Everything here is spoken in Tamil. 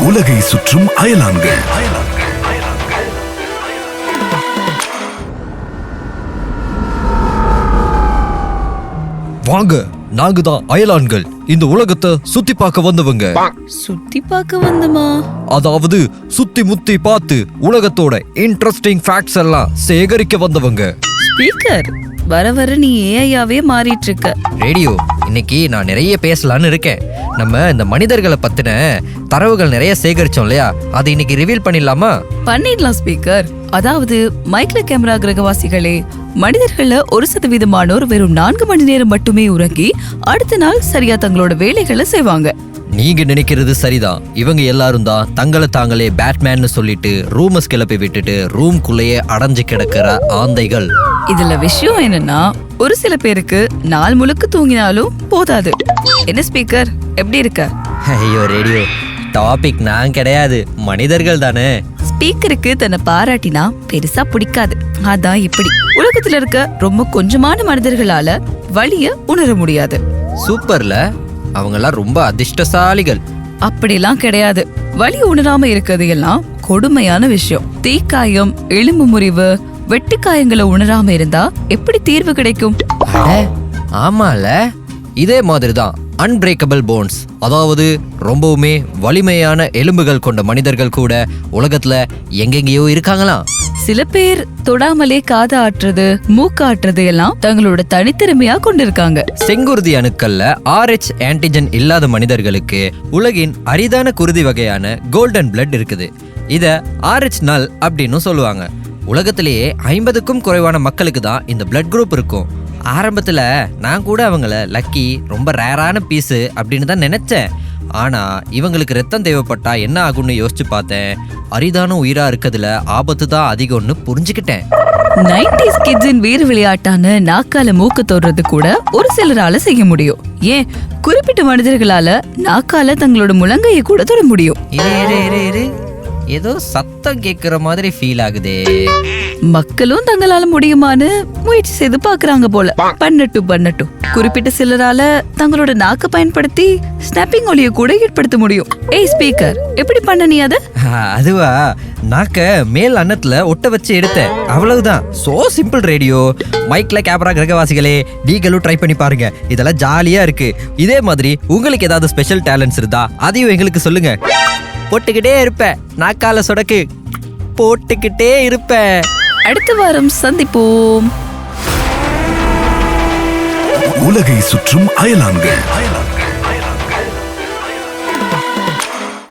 உலகை சுற்றும் அயலான்கள். வாங்க, நாங்க தான் அயலான்கள். இந்த உலகத்தை சுத்தி பார்க்க வந்தவங்க. சுத்தி பார்க்க வந்தமா? அதாவது சுத்தி முத்தி பார்த்து உலகத்தோட இன்ட்ரெஸ்டிங் ஃபேக்ட்ஸ் எல்லாம் சேகரிக்க வந்தவங்க. ஸ்பீக்கர், வர வர நீ ஏஐயாவே மாறிட்டு இருக்க. ரேடியோ, இன்னைக்கு நான் நிறைய பேசலான்னு இருக்கேன். நம்ம இந்த மனிதர்களை பத்தின தரவுகள் நிறைய சேகரிச்சோம் இல்லையா, அதை இன்னைக்கு ரிவீல் பண்ணிடலாமா? பண்ணிடலாம் ஸ்பீக்கர். அதாவது மைக்ரோ கேமரா கிரகவாசிகளே, மனிதர்கள 1% வெறும் 4 மணி நேரம் மட்டுமே உறங்கி அடுத்த நாள் சரியா தங்களோட வேலைகளை செய்வாங்க. நீங்க நினைக்கிறது சரிதான். இவங்க எல்லாரும் தான் தங்களை தாங்களே பேட்மேன்னு சொல்லிட்டு ரூமஸ் கிளப்பி விட்டுட்டு ரூம்குள்ளேயே அடைஞ்சு கிடக்கிற ஆந்தைகள். இதுல விஷயம் என்னன்னா, ஒரு சில பேருக்கு நாள் முழுக்க தூங்கினாலும் போதாது. என்ன ஸ்பீக்கர், எப்படி இருக்க? ஐயோ ரேடியோ, டாபிக் நான் கிடையாது, மனிதர்கள் தானே. ஸ்பீக்கருக்கு தன்னை பாராட்டினா பெருசா பிடிக்காது. அதான் இப்படி உலகத்துல இருக்க ரொம்ப கொஞ்சமான மனிதர்களால வலிய உணர முடியாது. சூப்பர்ல, அவங்கெல்லாம் ரொம்ப அதிர்ஷ்டசாலிகள். அப்படிலாம் கிடையாது. வலி உணராம இருக்கிறது எல்லாம் கொடுமையான விஷயம். தீக்காயம், எலும்பு முறிவு, வெட்டுக்காயங்களை உணராம இருந்தா எப்படி தீர்வு கிடைக்கும்? ஆமால, இதே மாதிரிதான் அன்பிரேக்கபிள் போன்ஸ், அதாவது ரொம்பவுமே வலிமையான எலும்புகள் கொண்ட மனிதர்கள் கூட உலகத்துல எங்கெங்கேயோ இருக்காங்களாம். சில பேர் தொடாமலே காது ஆட்டுறது, மூக்கு ஆட்டுறது எல்லாம் தங்களோட தனித்திறமையா கொண்டிருக்காங்க. செங்குருதி அணுக்கள்ல RH ஆன்டிஜன் இல்லாத மனிதர்களுக்கு உலகின் அரிதான குருதி வகையான கோல்டன் பிளட் இருக்குது. இத RH நல் அப்படின்னு சொல்லுவாங்க. உலகத்திலேயே 50க்கும் குறைவான மக்களுக்கு தான் இந்த பிளட் குரூப் இருக்கும். ஆரம்பத்துல நான் கூட அவங்கள லக்கி, ரொம்ப ரேரான பீஸு அப்படின்னு தான் நினைச்சேன். ஆனா இவங்களுக்கு ரத்தம் தேவைப்பட்டா என்ன ஆகும்னு யோசிச்சு பார்த்தேன். அரிதான உயிரா இருக்கிறதுல ஆபத்து தான் அதிகம்னு புரிஞ்சுக்கிட்டேன். 90s கிட்ஸின் வீர விளையாட்டான நாக்கால மூக்கு தொடுறது கூட ஒரு சிலரால செய்ய முடியும். ஏன், குறிப்பிட்ட மனிதர்களால நாக்கால தங்களோட முழங்கையை கூட தொட முடியும். ஏதோ சத்தம் கேட்கிற மாதிரி ஃபீல் ஆகுதே. மக்களும் தங்களால முடியுமான்னு முயற்சி செய்து பாக்குறாங்க போல. பண்ணட்டும். குறிப்பிட்ட சிலரால தங்களோட நாக்க பயன்படுத்தி ஸ்னாப்பிங் ஒலிய கூட ஏற்படுத்த முடியும். ஏய் ஸ்பீக்கர், எப்படி பண்ண நீ அத? அதுவா, நாக்க மேல் அன்னத்துல ஒட்ட வச்சு எடுத்தேன், அவ்வளவுதான். So simple radio. மைக்ல கேமரா கிரகவாசிகளே, நீங்களும் ட்ரை பண்ணி பாருங்க. இதெல்லாம் ஜாலியா இருக்கு. இதே மாதிரி உங்களுக்கு ஏதாவது ஸ்பெஷல் டேலண்ட்ஸ் இருந்தா அதையும் எங்களுக்கு சொல்லுங்க. போட்டுக்கிட்டே இருப்பேன், நாக்கால சொடக்கு போட்டுக்கிட்டே இருப்பேன். அடுத்த வாரம் சந்திப்போம். உலகை சுற்றும் அயலான்கள்.